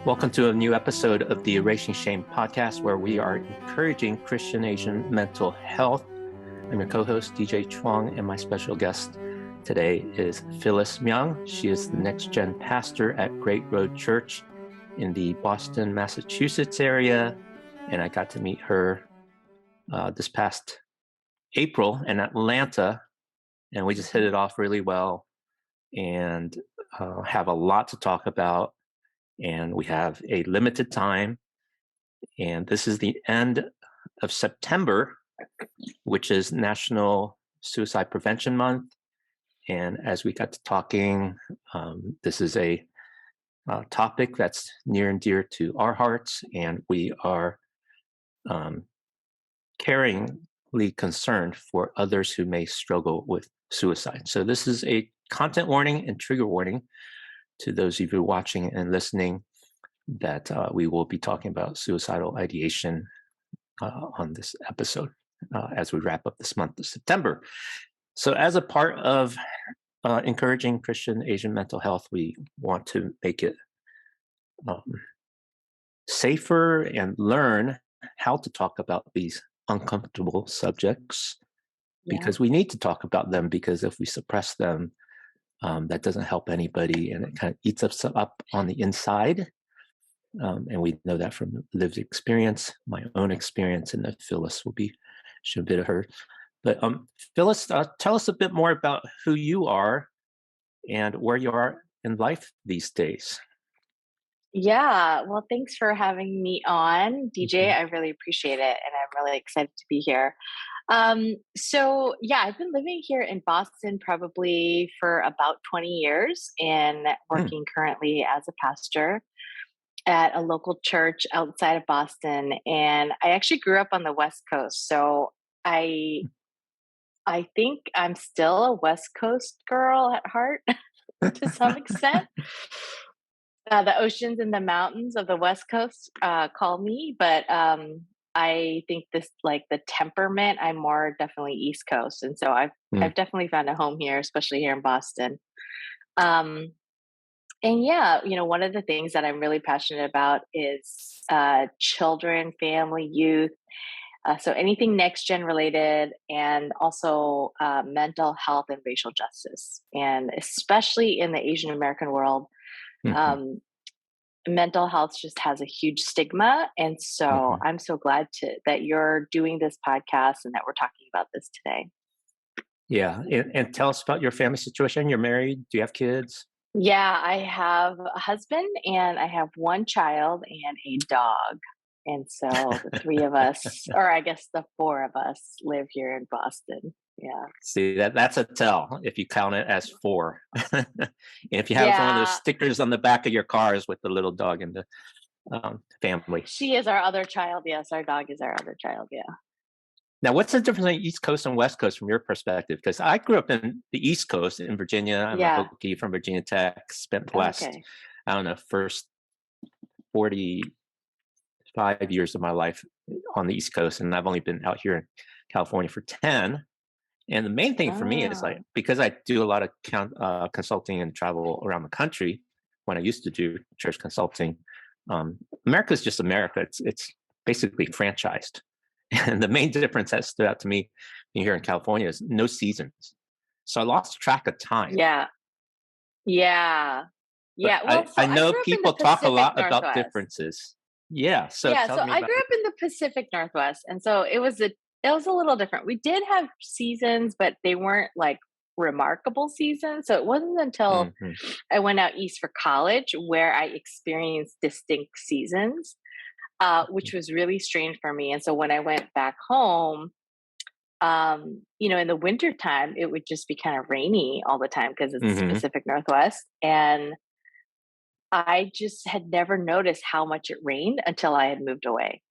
Welcome to a new episode of the Erasing Shame podcast, where we are encouraging Christian Asian mental health. I'm your co-host, DJ Chuang, and my special guest today is Phyllis Myung. She is the next Gen Pastor at Great Road Church in the Boston, Massachusetts area. And I got to meet her this past April in Atlanta, and we just hit it off really well and have a lot to talk about. And we have a limited time, and this is the end of September, which is National Suicide Prevention Month. And as we got to talking, this is a topic that's near and dear to our hearts, and we are caringly concerned for others who may struggle with suicide. So this is a content warning and trigger warning to those of you watching and listening that we will be talking about suicidal ideation on this episode as we wrap up this month of September. So as a part of encouraging Christian Asian mental health, we want to make it safer and learn how to talk about these uncomfortable subjects, because we need to talk about them, because if we suppress them, that doesn't help anybody, and it kind of eats us up on the inside. And we know that from lived experience, my own experience, and that Phyllis will be sharing a bit of her. But Phyllis, tell us a bit more about who you are and where you are in life these days. Yeah, well, thanks for having me on, DJ. I really appreciate it, and I'm really excited to be here. I've been living here in Boston probably for about 20 years and working currently as a pastor at a local church outside of Boston. And I actually grew up on the West Coast. So I think I'm still a West Coast girl at heart to some extent. The oceans and the mountains of the West Coast call me, but I think this, like the temperament, I'm more definitely East Coast. And so I've definitely found a home here, especially here in Boston. One of the things that I'm really passionate about is children, family, youth. So anything next gen related, and also mental health and racial justice. And especially in the Asian American world, mental health just has a huge stigma. And so I'm so glad that you're doing this podcast and that we're talking about this today. Yeah. And tell us about your family situation. You're married. Do you have kids? Yeah, I have a husband and I have one child and a dog. And so the three of us, or I guess the four of us, live here in Boston. Yeah. See, that's a tell if you count it as four. And if you have one of those stickers on the back of your cars with the little dog in the family. She is our other child. Yes, our dog is our other child. Yeah. Now, what's the difference between East Coast and West Coast from your perspective? Because I grew up in the East Coast in Virginia. I'm a Hokie from Virginia Tech. Spent the last, first 45 years of my life on the East Coast. And I've only been out here in California for 10. And the main thing for me is, like, because I do a lot of consulting and travel around the country when I used to do church consulting, America's just America. It's basically franchised. And the main difference that stood out to me being here in California is no seasons. So I lost track of time. Yeah. Well, I know people talk a lot about differences. Yeah. So I grew up in the Pacific Northwest. And so it was a little different. We did have seasons, but they weren't like remarkable seasons. So it wasn't until I went out east for college where I experienced distinct seasons. Which was really strange for me. And so when I went back home, in the winter time, it would just be kind of rainy all the time because it's the Pacific Northwest. And I just had never noticed how much it rained until I had moved away.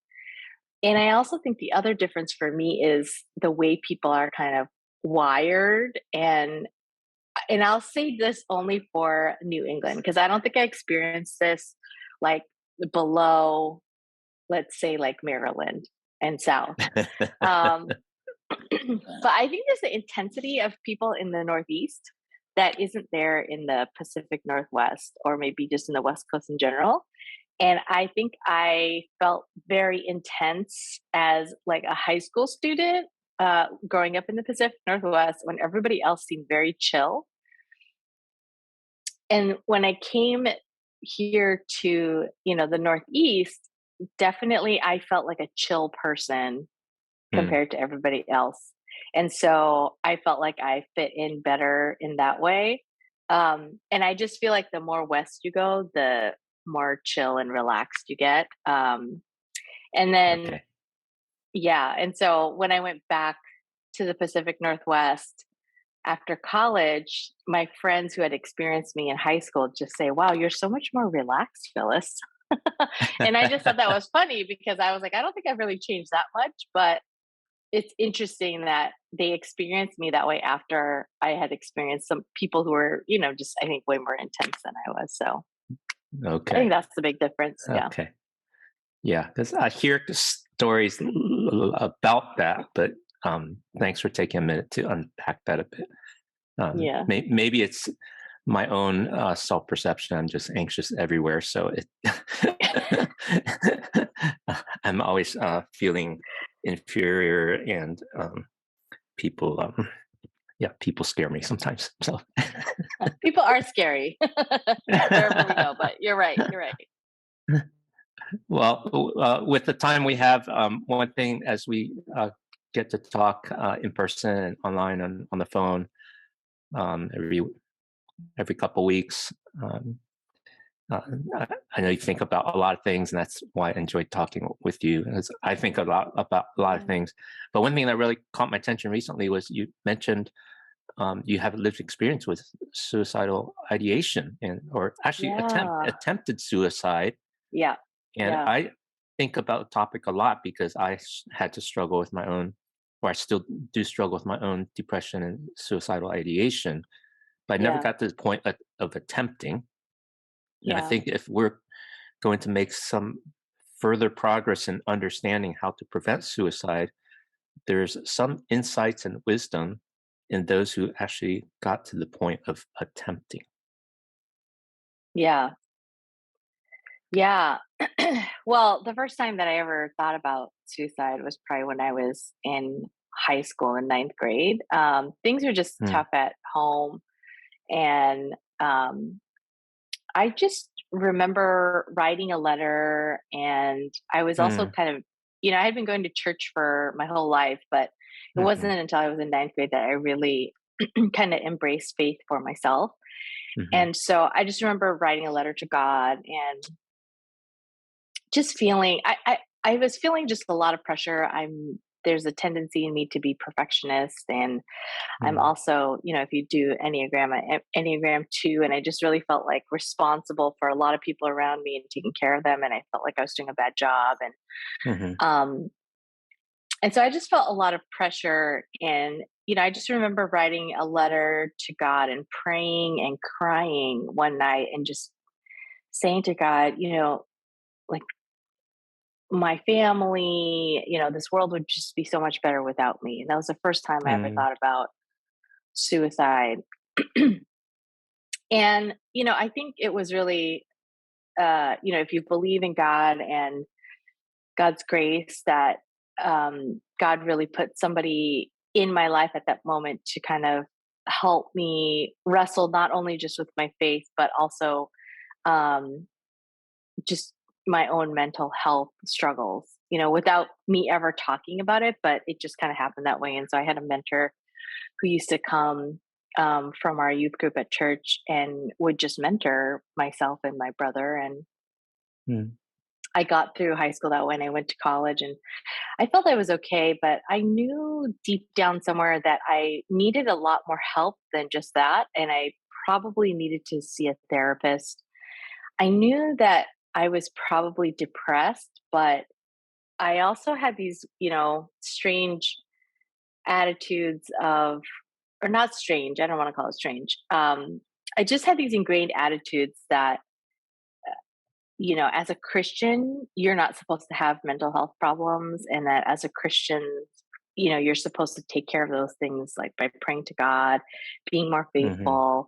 And I also think the other difference for me is the way people are kind of wired. And I'll say this only for New England, because I don't think I experienced this like below, let's say, like Maryland and South. But I think there's the intensity of people in the Northeast that isn't there in the Pacific Northwest, or maybe just in the West Coast in general. And I think I felt very intense as like a high school student, growing up in the Pacific Northwest when everybody else seemed very chill. And when I came here to, the Northeast, definitely I felt like a chill person Mm, compared to everybody else. And so I felt like I fit in better in that way. And I just feel like the more west you go, the more chill and relaxed you get. And then, okay. yeah. And so when I went back to the Pacific Northwest after college, my friends who had experienced me in high school just say, "Wow, you're so much more relaxed, Phyllis." And I just thought that was funny because I was like, I don't think I've really changed that much, but it's interesting that they experienced me that way after I had experienced some people who were, just I think way more intense than I was. So I think Okay. that's the big difference. Yeah. Okay. Yeah, because I hear stories about that, but thanks for taking a minute to unpack that a bit. Yeah. Maybe it's my own self-perception. I'm just anxious everywhere, so I'm always feeling inferior, and people, people scare me sometimes. So, People are scary wherever we go, but you're right. You're right. well, with the time we have, one thing as we get to talk in person and online on the phone every couple weeks. Um, uh, I know you think about a lot of things, and that's why I enjoyed talking with you. As I think a lot about a lot of Yeah. things, but one thing that really caught my attention recently was you mentioned you have a lived experience with suicidal ideation, and or actually Yeah. attempted suicide. Yeah. And Yeah. I think about the topic a lot because had to struggle with my own, or I still do struggle with my own depression and suicidal ideation, but I never Yeah. got to the point of attempting. And I Yeah. think if we're going to make some further progress in understanding how to prevent suicide, there's some insights and wisdom in those who actually got to the point of attempting. Yeah. Yeah. Well, the first time that I ever thought about suicide was probably when I was in high school in ninth grade. Things were just Mm, tough at home. And I just remember writing a letter. And I was also mm, kind of, I had been going to church for my whole life, but it mm-hmm, wasn't until I was in ninth grade that I really kind of embraced faith for myself. mm-hmm, And so I just remember writing a letter to God and just feeling I was feeling just a lot of pressure. There's a tendency in me to be perfectionist, and I'm mm, also, if you do Enneagram 2, and I just really felt like responsible for a lot of people around me and taking care of them, and I felt like I was doing a bad job, mm-hmm, um and so I just felt a lot of pressure. And I just remember writing a letter to God and praying and crying one night and just saying to God, like, my family, this world would just be so much better without me. And that was the first time I ever mm, thought about suicide. And, I think it was really, if you believe in God and God's grace, that God really put somebody in my life at that moment to kind of help me wrestle not only just with my faith, but also um, just my own mental health struggles, without me ever talking about it, but it just kind of happened that way. And so I had a mentor who used to come from our youth group at church and would just mentor myself and my brother. And mm, I got through high school that way and I went to college and I felt I was okay, but I knew deep down somewhere that I needed a lot more help than just that. And I probably needed to see a therapist. I knew that I was probably depressed, but I also had these, strange attitudes of, or not strange, I don't want to call it strange. I just had these ingrained attitudes that, as a Christian, you're not supposed to have mental health problems, and that as a Christian, you're supposed to take care of those things like by praying to God, being more mm-hmm, faithful,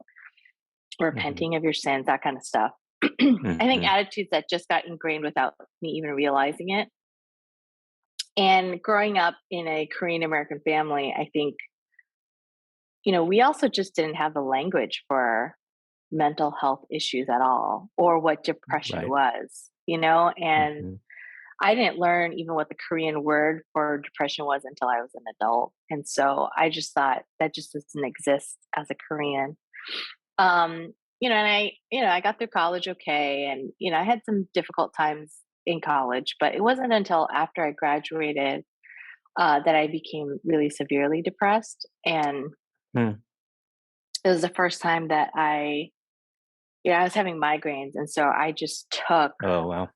mm-hmm, repenting of your sins, that kind of stuff. I think attitudes that just got ingrained without me even realizing it. And growing up in a Korean American family, I think, we also just didn't have the language for mental health issues at all, or what depression Right. was, and Mm-hmm. I didn't learn even what the Korean word for depression was until I was an adult. And so I just thought that just doesn't exist as a Korean. And I got through college okay. And, I had some difficult times in college, but it wasn't until after I graduated that I became really severely depressed. And Mm. it was the first time that I was having migraines. And so Oh, wow.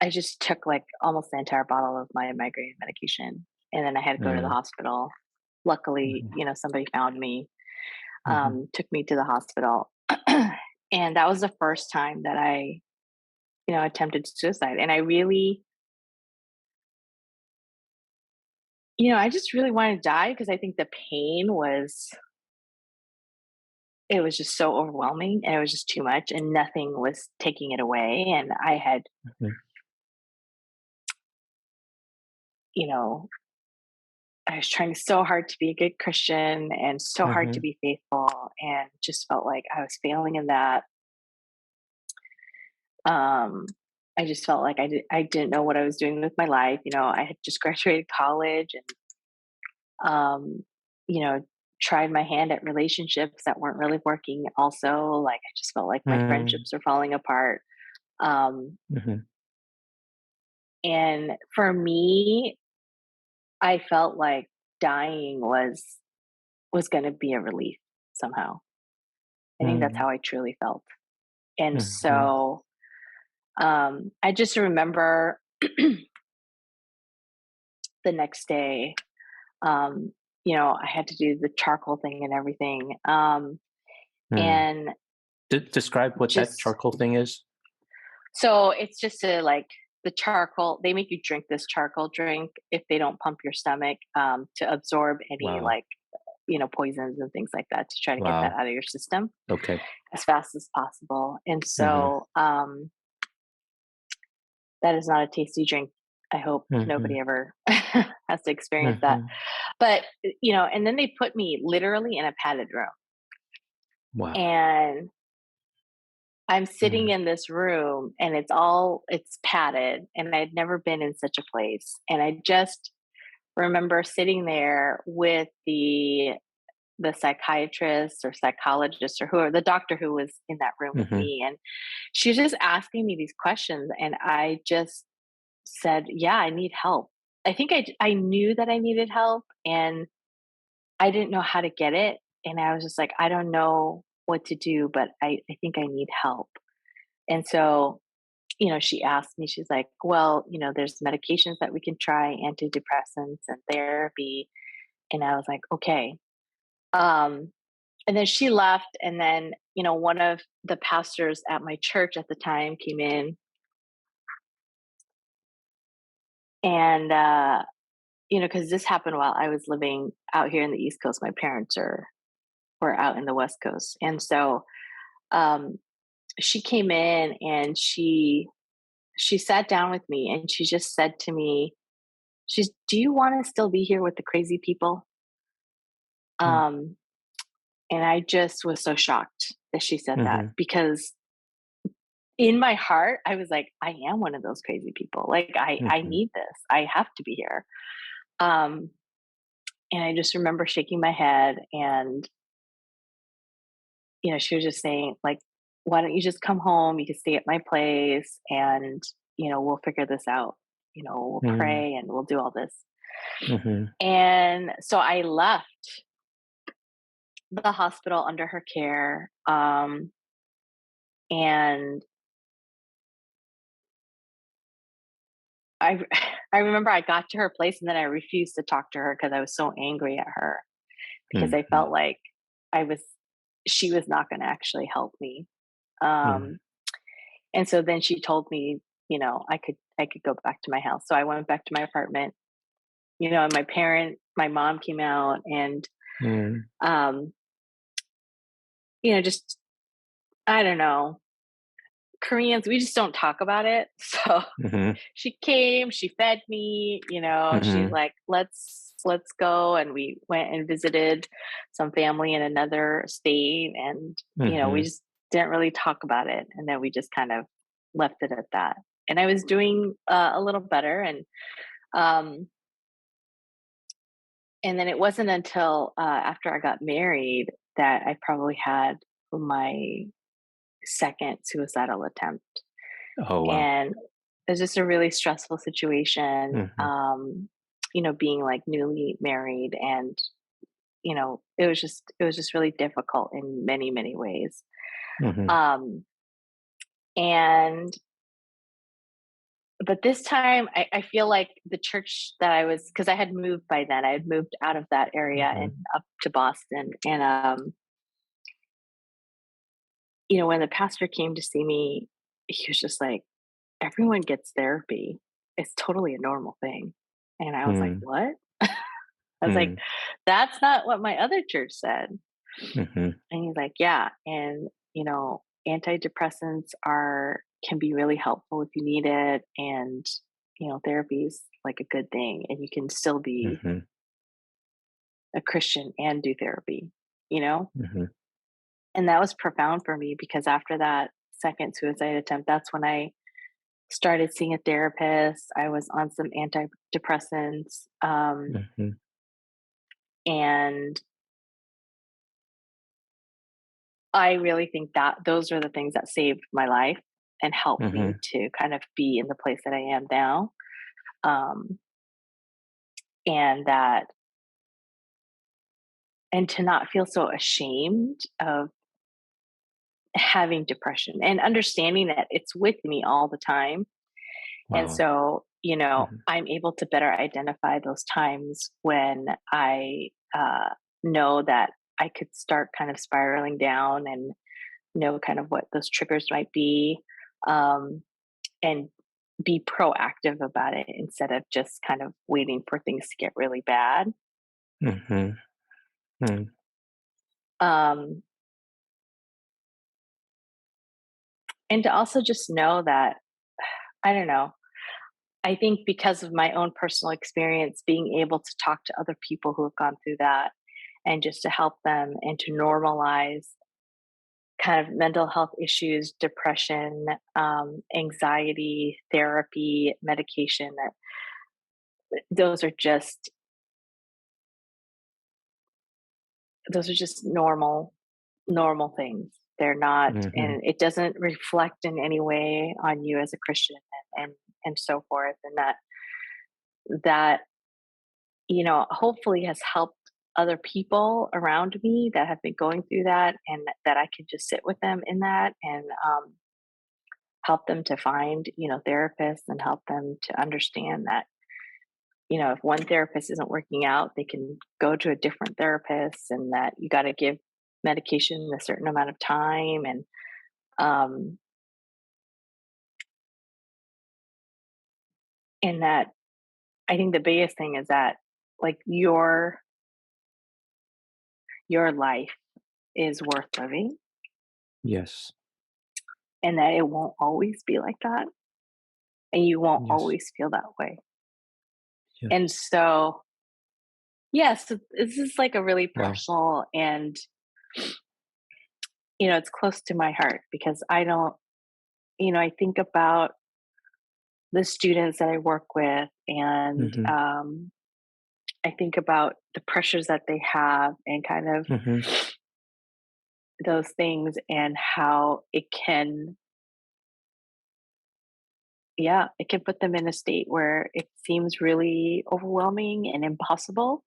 I just took like almost the entire bottle of my migraine medication. And then I had to go to the Mm-hmm. hospital. Luckily, Mm-hmm. somebody found me, Mm-hmm. took me to the hospital. And that was the first time that I, attempted suicide. And I really, I just really wanted to die because I think the pain it was just so overwhelming and it was just too much and nothing was taking it away. And you know, I was trying so hard to be a good Christian and so hard to Mm-hmm. be faithful and just felt like I was failing in that. Um, I just felt like I didn't know what I was doing with my life. I had just graduated college and, tried my hand at relationships that weren't really working also. Like, I just felt like my friendships were falling apart. Um, Mm-hmm. and for me, I felt like dying was going to be a relief somehow. I think that's Mm-hmm. how I truly felt. And Mm-hmm. so I just remember the next day, um, I had to do the charcoal thing and everything. Mm. And Describe what that just charcoal thing is. so it's just the charcoal, they make you drink this charcoal drink if they don't pump your stomach to absorb any Wow. poisons and things like that to try to get that Wow. out of your system Okay. as fast as possible. And Mm-hmm. so that is not a tasty drink. I hope Mm-hmm. nobody ever has to experience that. Mm-hmm. But, and then they put me literally in a padded room. Wow. And I'm sitting Mm. in this room and it's padded. And I'd never been in such a place. And I just remember sitting there with the psychiatrist or psychologist or whoever, the doctor who was in that room with Mm-hmm. me. And she was just asking me these questions. And I just said, yeah, I need help. I think I knew that I needed help and I didn't know how to get it. And I was just like, I don't know what to do, but I think I need help. And so, she asked me, she's like, well, there's medications that we can try, antidepressants and therapy. And I was like, okay. Um, and then she left. And then, one of the pastors at my church at the time came in and, because this happened while I was living out here in the East Coast. My parents were out in the West Coast. And so, um, she came in and she sat down with me and she just said to me, do you want to still be here with the crazy people? Um, and I just was so shocked that she said that Mm-hmm. because in my heart, I was like, I am one of those crazy people. Like, I Mm-hmm. need this. I have to be here. Um, and I just remember shaking my head and, she was just saying, like, why don't you just come home? You can stay at my place and, we'll figure this out. We'll Mm-hmm. pray and we'll do all this. Mm-hmm. And so I left the hospital under her care. And I, I remember I got to her place and then I refused to talk to her because I was so angry at her because I Mm-hmm. felt like I was, she was not going to actually help me. Um, and so then she told me, I could go back to my house. So I went back to my apartment, and my mom came out and, Mm-hmm. um, just, I don't know. Koreans, we just don't talk about it. So Mm-hmm. she came, she fed me, she's Mm-hmm. like, let's go. And we went and visited some family in another state. And, we Mm-hmm. just didn't really talk about it. And then we just kind of left it at that. And I was doing a little better. Um, and then it wasn't until after I got married that I probably had my second suicidal attempt. Oh, wow. And it was just a really stressful situation, Mm-hmm. being like newly married, and it was just really difficult in many, many ways. Mm-hmm. Um, and but this time I feel like the church that I was, because I had moved by then, I had moved out of that area Mm-hmm. and up to Boston. And when the pastor came to see me, he was just like, everyone gets therapy. It's totally a normal thing. And I was like, what? I was like, that's not what my other church said. Mm-hmm. And he's like, yeah. And, antidepressants can be really helpful if you need it. And, therapy is like a good thing. And you can still be Mm-hmm. a Christian and do therapy, you know? Mm-hmm. And that was profound for me, because after that second suicide attempt, that's when I started seeing a therapist. I was on some antidepressants. Mm-hmm. And I really think that those are the things that saved my life and helped Mm-hmm. me to kind of be in the place that I am now. Um, and that, and to not feel so ashamed of having depression, and understanding that it's with me all the time. And Wow. so, Mm-hmm. I'm able to better identify those times when I know that I could start kind of spiraling down, and know kind of what those triggers might be, um, and be proactive about it instead of just kind of waiting for things to get really bad. Mm-hmm. Mm-hmm. Um, and to also just know that, I don't know, I think because of my own personal experience, being able to talk to other people who have gone through that, and just to help them and to normalize kind of mental health issues, depression, anxiety, therapy, medication, that those are just normal things. They're not, Mm-hmm. and it doesn't reflect in any way on you as a Christian, and so forth. And that hopefully has helped other people around me that have been going through that, and that I can just sit with them in that, and help them to find therapists, and help them to understand that if one therapist isn't working out, they can go to a different therapist, and that you got to give medication in a certain amount of time. And um that, I think the biggest thing is that, like, your life is worth living, Yes. and that it won't always be like that, and you won't Yes. always feel that way. Yes. And so, yes, this is like a really Wow. personal, and it's close to my heart, because I don't, I think about the students that I work with, and Mm-hmm. I think about the pressures that they have, and kind of Mm-hmm. those things, and how it can, yeah, it can put them in a state where it seems really overwhelming and impossible.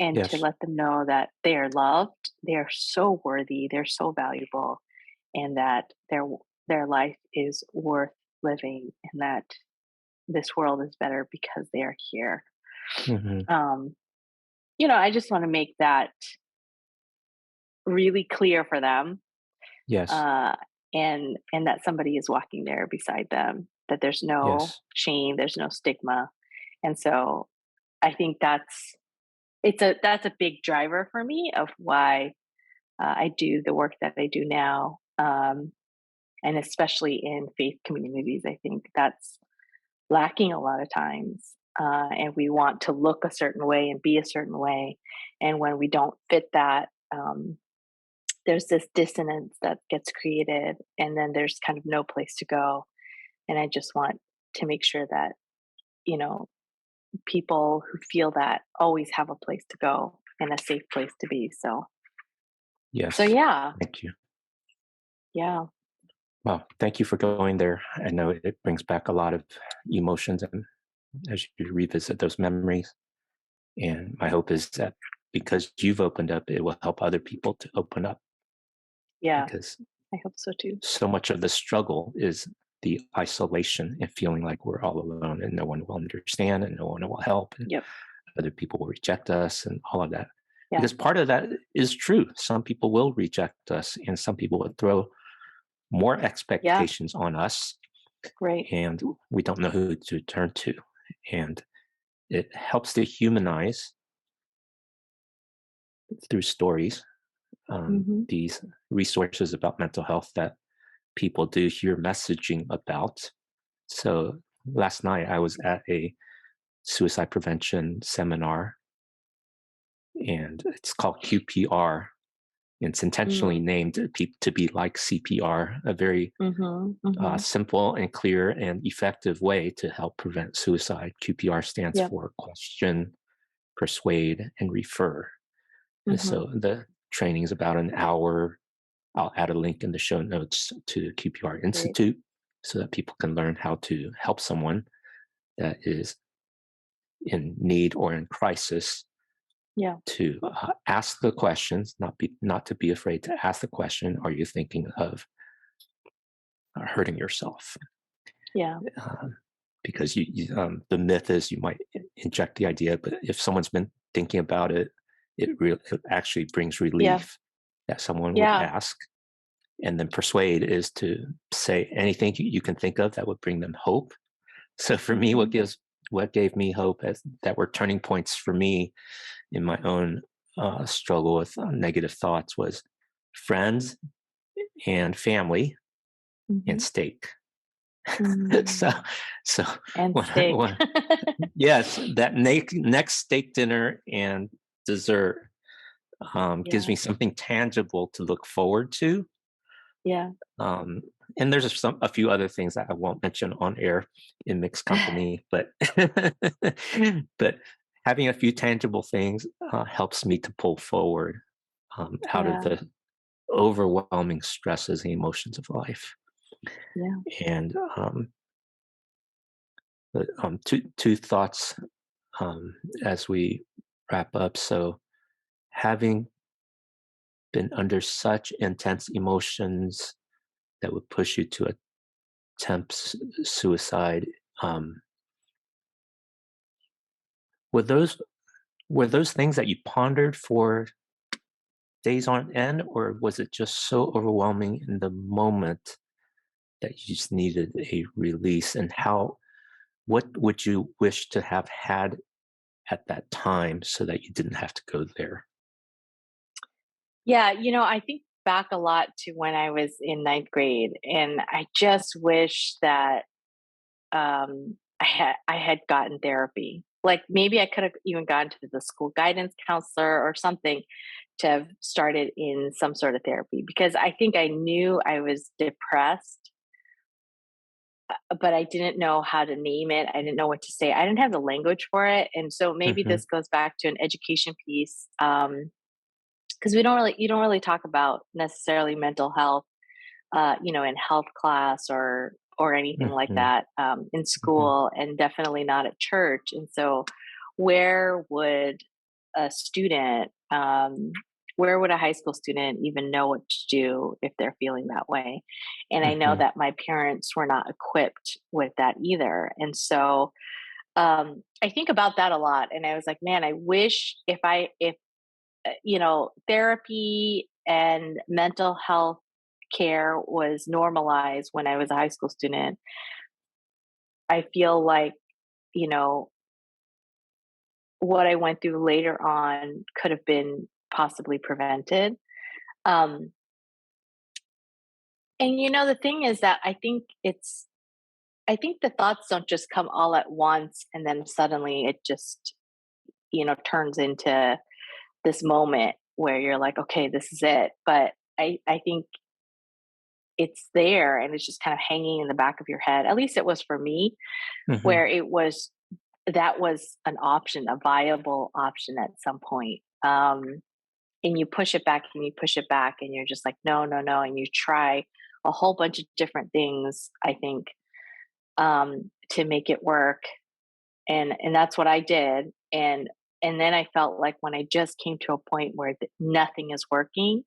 And to Yes. let them know that they are loved, they are so worthy, they're so valuable, and that their life is worth living, and that this world is better because they are here. Mm-hmm. Um, I just want to make that really clear for them, Yes. uh, and that somebody is walking there beside them. That there's no Yes. shame, there's no stigma, and so I think that's a big driver for me of why I do the work that I do now. And especially in faith communities, I think that's lacking a lot of times. And we want to look a certain way and be a certain way. And when we don't fit that, there's this dissonance that gets created, and then there's kind of no place to go. And I just want to make sure that, you know, people who feel that always have a place to go and a safe place to be. So Yes. yeah, Thank you. yeah, Well, thank you for going there. I know it brings back a lot of emotions and as you revisit those memories. And my hope is that because you've opened up, it will help other people to open up yeah. because I hope so too. so much of the struggle is the isolation and feeling like we're all alone and no one will understand and no one will help and Yep. other people will reject us and all of that. Yeah. Because part of that is true. Some people will reject us and some people will throw more Yeah. expectations on us Right. and we don't know who to turn to. And it helps to humanize through stories Hmm. these resources about mental health that people do hear messaging about. So last night I was at a suicide prevention seminar and it's called QPR. It's intentionally Mm. named to be like CPR, a very Hmm. Hmm. simple and clear and effective way to help prevent suicide. QPR stands Yep. for question, persuade, and refer. And Hmm. so the training is about an hour. I'll add a link in the show notes to the QPR Great. Institute so that people can learn how to help someone that is in need or in crisis Yeah. to ask the questions, not to be afraid to ask the question, are you thinking of hurting yourself? Yeah. Um, because the myth is you might inject the idea, but if someone's been thinking about it, it actually brings Yeah. relief that someone would Yeah. ask. And then persuade is to say anything you can think of that would bring them hope. So for me, Hmm. what gave me hope as that were turning points for me in my own struggle with negative thoughts was friends and family and Hmm. steak. so Mm. so And steak. yes, that next steak dinner and dessert gives Yeah. me something tangible to look forward to. Yeah. Um, and there's a few other things that I won't mention on air in mixed company, but but having a few tangible things helps me to pull forward out of Yeah. the overwhelming stresses and emotions of life. Yeah. And two thoughts as we wrap up. So having been under such intense emotions that would push you to attempt suicide. Um, were those were those things that you pondered for days on end, or was it just so overwhelming in the moment that you just needed a release? And what would you wish to have had at that time so that you didn't have to go there? Yeah. I think back a lot to when I was in ninth grade, and I just wish that I had gotten therapy. Like maybe I could have even gone to the school guidance counselor or something to have started in some sort of therapy, because I think I knew I was depressed, but I didn't know how to name it. I didn't know what to say. I didn't have the language for it. And so maybe Hmm. this goes back to an education piece. Because you don't really talk about necessarily mental health, in health class or anything like Hmm. that, in Hmm. school, and definitely not at church. And so, where would a student, where would a high school student even know what to do if they're feeling that way? And I know Hmm. that my parents were not equipped with that either. And so, I think about that a lot. And I was like, man, I wish if therapy and mental health care was normalized when I was a high school student. I feel like, you know, what I went through later on could have been possibly prevented. Um, And the thing is that I think the thoughts don't just come all at once and then suddenly it just, turns into this moment where you're like, okay, this is it. But I think it's there and it's just kind of hanging in the back of your head. At least it was for me, Hmm. where that was an option, a viable option at some point. And you push it back and you push it back and you're just like, no, no, no. And you try a whole bunch of different things, I think, to make it work. And that's what I did. And then I felt like when I just came to a point where nothing is working,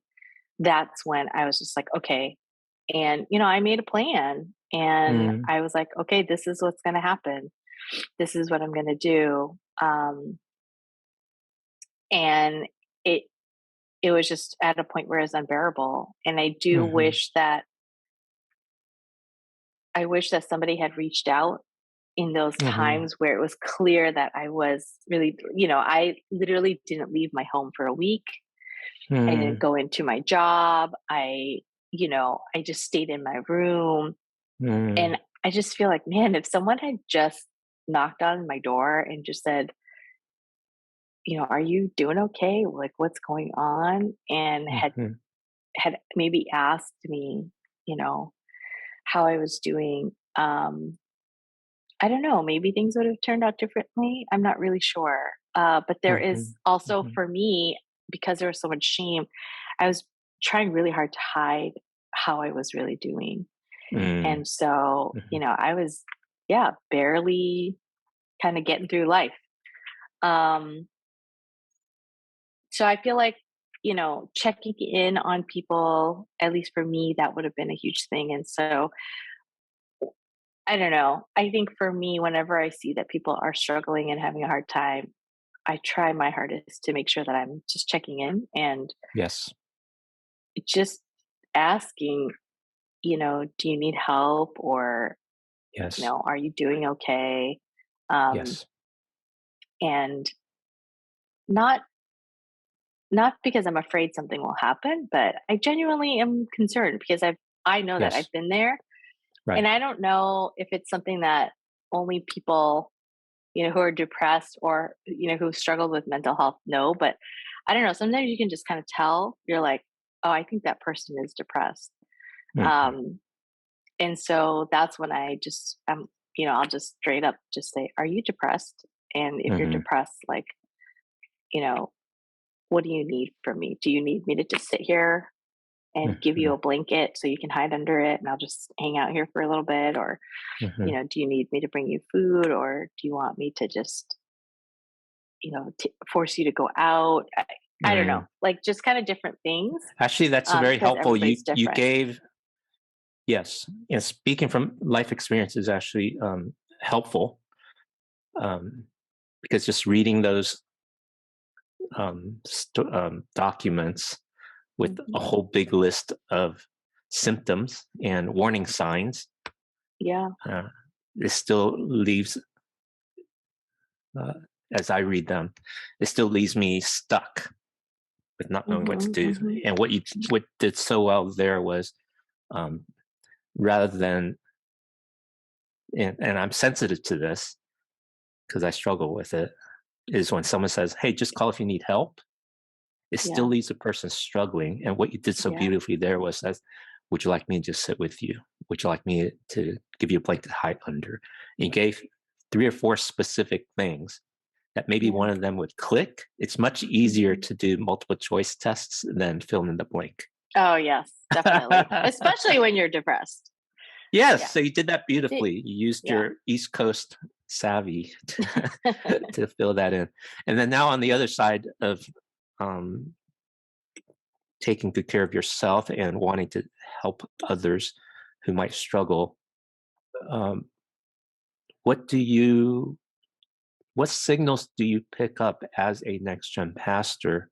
that's when I was just like, okay. And I made a plan and Mm, I was like, okay, this is what's going to happen. This is what I'm going to do. And it it was just at a point where it's unbearable. And mhm, I wish that somebody had reached out in those mhm, times where it was clear that I was really, I literally didn't leave my home for a week. I didn't mm, go into my job. I just stayed in my room. mm, And I just feel like, man, if someone had just knocked on my door and just said, are you doing okay? Like, what's going on? And mhm, had maybe asked me, you know, how I was doing. I don't know, maybe things would have turned out differently. I'm not really sure. But there is mhm, also mhm, for me, because there was so much shame, I was trying really hard to hide how I was really doing. mm, And so, mhm, I was, yeah, barely kind of getting through life. Um, so I feel like, checking in on people, at least for me, that would have been a huge thing. And so I don't know. I think for me, whenever I see that people are struggling and having a hard time, I try my hardest to make sure that I'm just checking in and yes, just asking, do you need help or, yes, are you doing okay? Um, yes, and not not because I'm afraid something will happen, but I genuinely am concerned because I know that yes, I've been there right, and I don't know if it's something that only people who are depressed or, who struggle with mental health know. But I don't know. Sometimes you can just kind of tell you're like, oh, I think that person is depressed. mhm, Um, and so that's when I'll just straight up just say, are you depressed? And if you're mhm, depressed, like, you know, what do you need from me? Do you need me to just sit here and give you mhm, a blanket so you can hide under it and I'll just hang out here for a little bit? Or, mhm, do you need me to bring you food or do you want me to just force you to go out. I don't know, mm. like just kind of different things Actually, that's very because helpful. everybody's You different. gave yes, and speaking from life experience is actually helpful, um, because just reading those documents with a Hmm. whole big list of symptoms and warning signs, Yeah. uh, it still leaves, uh, as I read them, it still leaves me stuck with not knowing what to Hmm. do. Hmm. And what did so well there was, um, rather than, and I'm sensitive to this because I struggle with it, is when someone says, "Hey, just call if you need help." It still Yeah. leaves a person struggling. And what you did so Yeah. beautifully there was that, would you like me to just sit with you? Would you like me to give you a blanket to hide under? And you gave 3 or 4 specific things that maybe Yeah. one of them would click. It's much easier Hmm. to do multiple choice tests than fill in the blank. Oh yes, definitely, especially when you're depressed. Yes, Yeah. so you did that Di- beautifully. You used yeah. your East Coast savvy to fill that in. And then now on the other side of um, taking good care of yourself and wanting to help others who might struggle, um, what do you what signals do you pick up as a next gen pastor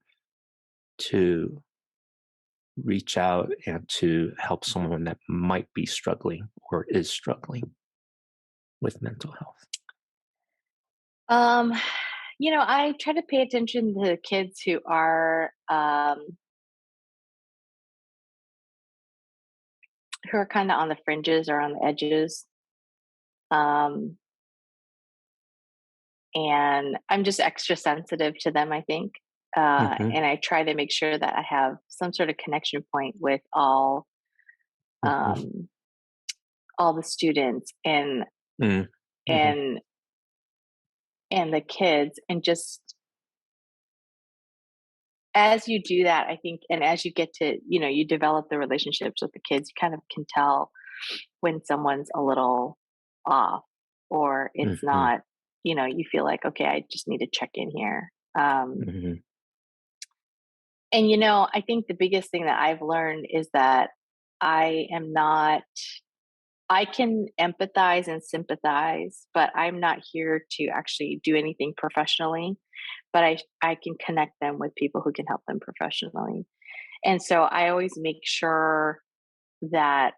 to reach out and to help someone that might be struggling or is struggling with mental health? um, I try to pay attention to kids who are who are kind of on the fringes or on the edges. Um, and I'm just extra sensitive to them, I think. Mm-hmm. And I try to make sure that I have some sort of connection point with Mm-hmm. um, all the students Mm-hmm. and and the kids, and just as you do that, I think, and as you get to, you develop the relationships with the kids, you kind of can tell when someone's a little off, or it's Mm-hmm. not, you feel like, okay, I just need to check in here. Mm-hmm. And, I think the biggest thing that I've learned is that I am not, I can empathize and sympathize, but I'm not here to actually do anything professionally. But I can connect them with people who can help them professionally. And so I always make sure that,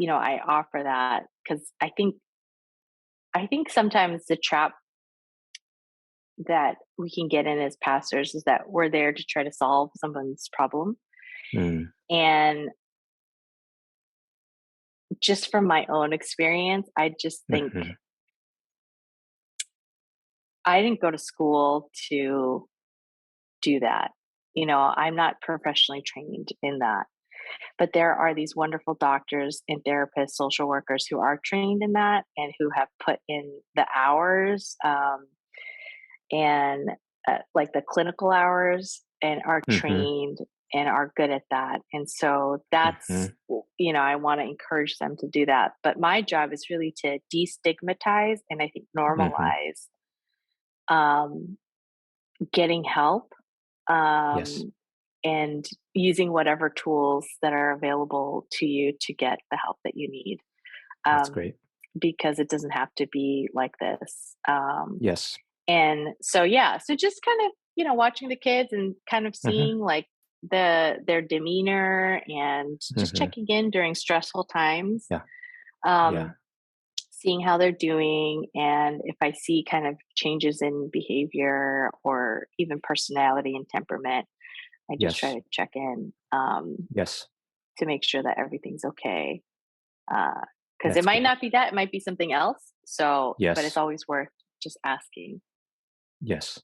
I offer that, because I think sometimes the trap that we can get in as pastors is that we're there to try to solve someone's problem. Mm-hmm. And just from my own experience, I just think Mm-hmm. I didn't go to school to do that. I'm not professionally trained in that. But there are these wonderful doctors and therapists, social workers who are trained in that and who have put in the hours, and like the clinical hours, and are Mm-hmm. trained and are good at that. And so that's, I want to encourage them to do that. But my job is really to destigmatize and I think Mm-hmm. normalize um, getting help, Yes. um, and using whatever tools that are available to you to get the help that you need. That's Um, great. because it doesn't have to be like this. Yes. And so, yeah, so just kind of, watching the kids and kind of Mm-hmm. seeing like their demeanor, and just Mm-hmm. checking in during stressful times. Yeah. Yeah. Um, seeing how they're doing, and if I see kind of changes in behavior or even personality and temperament, I just try Yes. to check in, Yes. to make sure that everything's okay. Because it That's might great. not be that, it might be something else. So, but it's Yes. always worth just asking. Yes.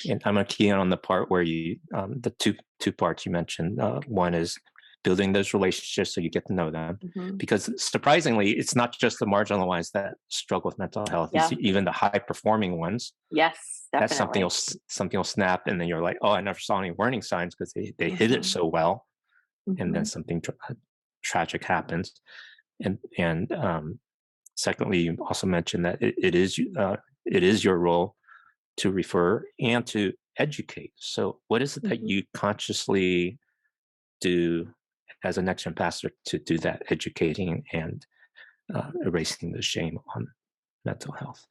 And I'm gonna key in on the part where you, the two parts you mentioned. One is building those relationships so you get to know them, Hmm. because surprisingly, it's not just the marginalized that struggle with mental health. It's Yeah. even the high performing ones. Yes, That's definitely. something will snap, and then you're like, oh, I never saw any warning signs because they hid it Hmm. so well, and then Hmm. something tragic happens. And secondly, you also mentioned that it is your role to refer and to educate. So, what is it that Hmm. you consciously do as a next gen pastor to do that educating and erasing the shame on mental health?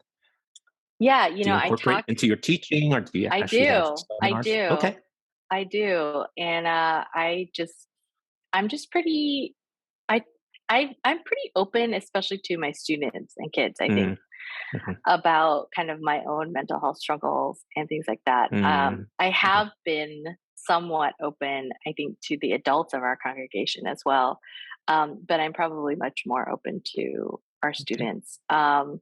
Yeah, Do you I incorporate talk. into your teaching, or do you I actually have do. I seminars? do. Okay. I do. And I'm just pretty. I I'm pretty open, especially to my students and kids. I think Mm, mhm, about kind of my own mental health struggles and things like that. mm, I mhm. have been somewhat open, I think, to the adults of our congregation as well. But I'm probably much more open to our Okay. students, Mhm.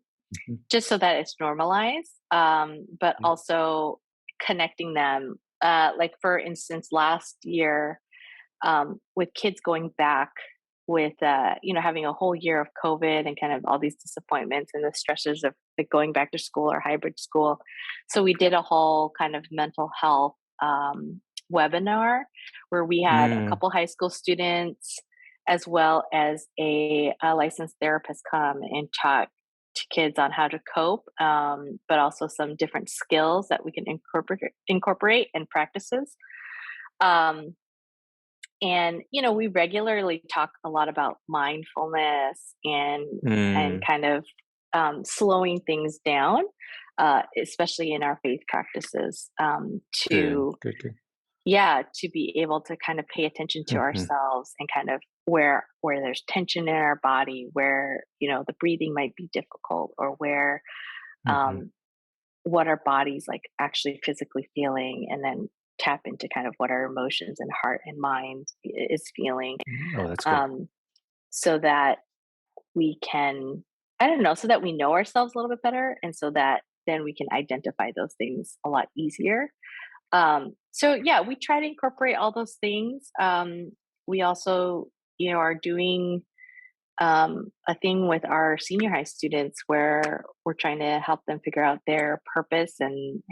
just so that it's normalized, but Yeah. also connecting them. Like, for instance, last year, with kids going back with having a whole year of COVID and kind of all these disappointments and the stresses of like going back to school or hybrid school. So we did a whole kind of mental health webinar where we had a Mm, couple high school students as well as a licensed therapist come and talk to kids on how to cope, but also some different skills that we can incorporate and practices. Um, and we regularly talk a lot about mindfulness and mm. kind of slowing things down, especially in our faith practices, Good. to Good. Good. yeah, to be able to kind of pay attention to Mhm, ourselves and kind of where there's tension in our body, where the breathing might be difficult, or where mhm. um, what our body's like actually physically feeling, and then tap into kind of what our emotions and heart and mind is feeling. Oh, that's good. um, so that we can, I don't know, so that we know ourselves a little bit better, and so that then we can identify those things a lot easier. So yeah, we try to incorporate all those things. We also, are doing a thing with our senior high students where we're trying to help them figure out their purpose and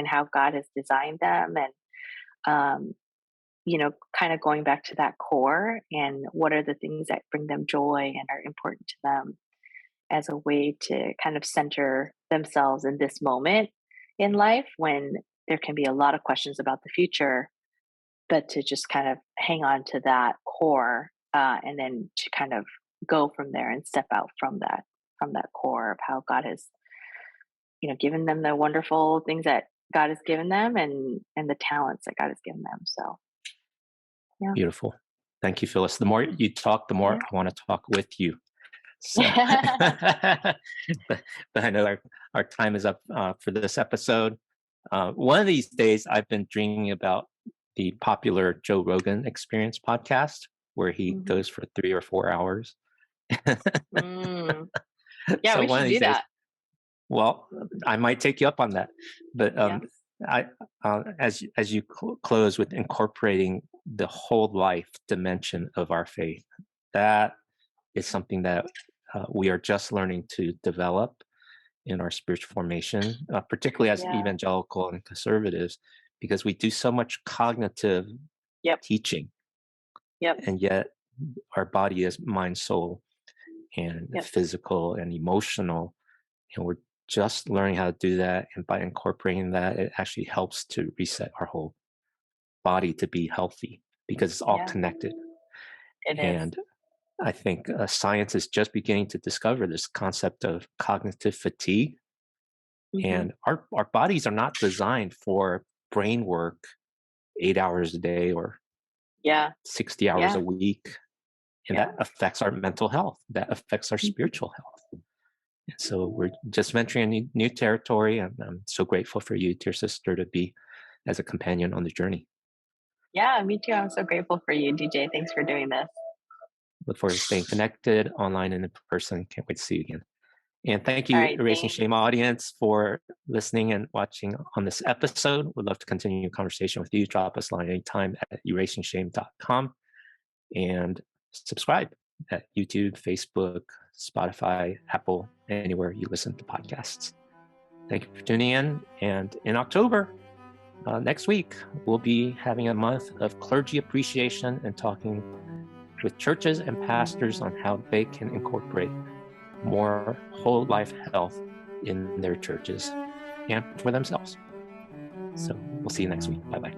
how God has designed them, and um, kind of going back to that core and what are the things that bring them joy and are important to them, as a way to kind of center themselves in this moment in life when there can be a lot of questions about the future, but to just kind of hang on to that core, and then to kind of go from there and step out from that core of how God has, given them the wonderful things that God has given them, and the talents that God has given them. So yeah. Beautiful. Thank you, Phyllis. The more you talk, the more Yeah. I want to talk with you. So, but I know our time is up for this episode. One of these days, I've been dreaming about the popular Joe Rogan Experience podcast, where he Mhm. goes for 3 or 4 hours. Mm. Yeah, So we one of should these do days, that. well, I might take you up on that. But Yeah. I, as you close with incorporating the whole life dimension of our faith, that is something that we are just learning to develop in our spiritual formation, particularly as Yeah. evangelical and conservatives, because we do so much cognitive Yep. teaching, Yep. and yet our body is mind, soul, and Yep. physical and emotional, and we're just learning how to do that. And by incorporating that, it actually helps to reset our whole body to be healthy, because it's all Yeah. connected. It is. And I think science is just beginning to discover this concept of cognitive fatigue. Hmm. And our bodies are not designed for brain work 8 hours a day or Yeah. 60 hours a Yeah. week. And Yeah. that affects our mental health, that affects our Mhm. spiritual health. And so we're just venturing a new territory. And I'm so grateful for you, dear sister, to be as a companion on the journey. Yeah, me too. I'm so grateful for you, DJ. Thanks for doing this. Look forward to staying connected online and in person. Can't wait to see you again. And thank All you, right. Erasing Thanks. Shame audience, for listening and watching on this episode. We'd love to continue a conversation with you. Drop us a line anytime at erasingshame.com, and subscribe at YouTube, Facebook, Spotify, Apple, anywhere you listen to podcasts. Thank you for tuning in. And in October, next week, we'll be having a month of clergy appreciation and talking with churches and pastors on how they can incorporate more whole life health in their churches and for themselves. So we'll see you next week. Bye-bye.